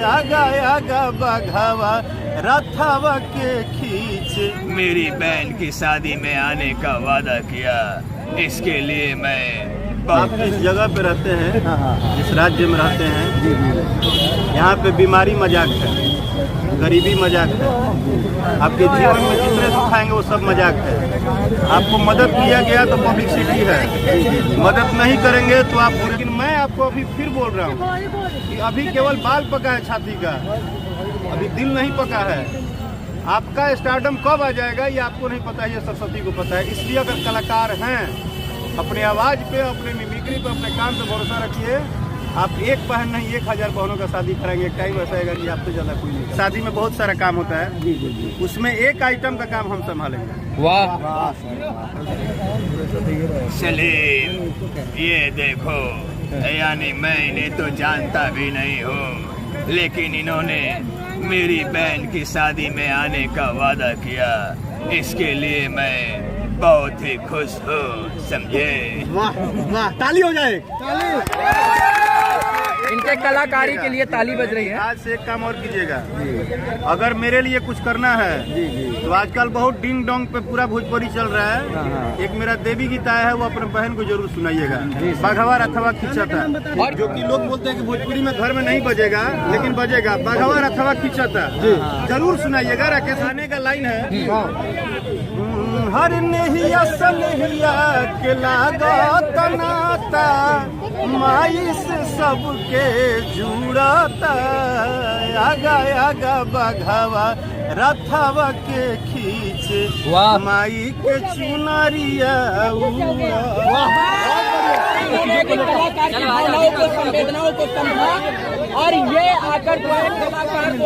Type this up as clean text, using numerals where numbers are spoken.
आगा आगा बघावा रथवा के खींचे। मेरी बहन की शादी में आने का वादा किया, इसके लिए मैं आप जिस जगह पे रहते हैं, जिस राज्य में रहते हैं, यहाँ पे बीमारी मजाक है, गरीबी मजाक है, आपके जीवन में जितने सुख आएंगे वो सब मजाक है। आपको मदद किया गया तो पब्लिसिटी है, मदद नहीं करेंगे तो आप। लेकिन मैं आपको अभी फिर बोल रहा हूँ कि अभी केवल बाल पका है छाती का, अभी दिल नहीं पका है। आपका स्टारडम कब आ जाएगा ये आपको नहीं पता है, ये सरस्वती को पता है। इसलिए अगर कलाकार हैं, अपने आवाज़ पे, अपने मिमिक्री पे, अपने काम पे भरोसा रखिए। आप एक बहन नहीं 1000 बहनों का शादी कराएंगे, एक टाइम ऐसा आएगा कि आपसे ज़्यादा कोई नहीं। शादी में बहुत सारा काम होता है, उसमें एक आइटम का काम हम संभालेंगे। वाह सलीम, ये देखो, यानी मैं इन्हें तो जानता भी नहीं हूँ, लेकिन इन्होंने मेरी बहन की शादी में आने का वादा किया, इसके लिए मैं बहुत ही खुश हूँ, समझे। वाह वाह, ताली हो जाए। इनके कलाकारी के लिए ताली बज रही है। आज से एक काम और कीजिएगा, अगर मेरे लिए कुछ करना है तो आजकल बहुत डिंग डोंग पे पूरा भोजपुरी चल रहा है। एक मेरा देवी गीता है, वो अपने बहन को जरूर सुनाइएगा। बघवा रथवा खींचता, और जो कि लोग बोलते हैं कि भोजपुरी में घर में नहीं बजेगा, लेकिन बजेगा। बघवा रथवा खींचता जरूर सुनाइएगा। राकेश राणे का लाइन है, हर नहिया सनहिया के लागत नाता, माई से सबके जुड़ाता। आगा आगा बघावा रथवा के खींचे, माई के चुनरिया संवेदनाओं को समझा और ये आकर कलाकार को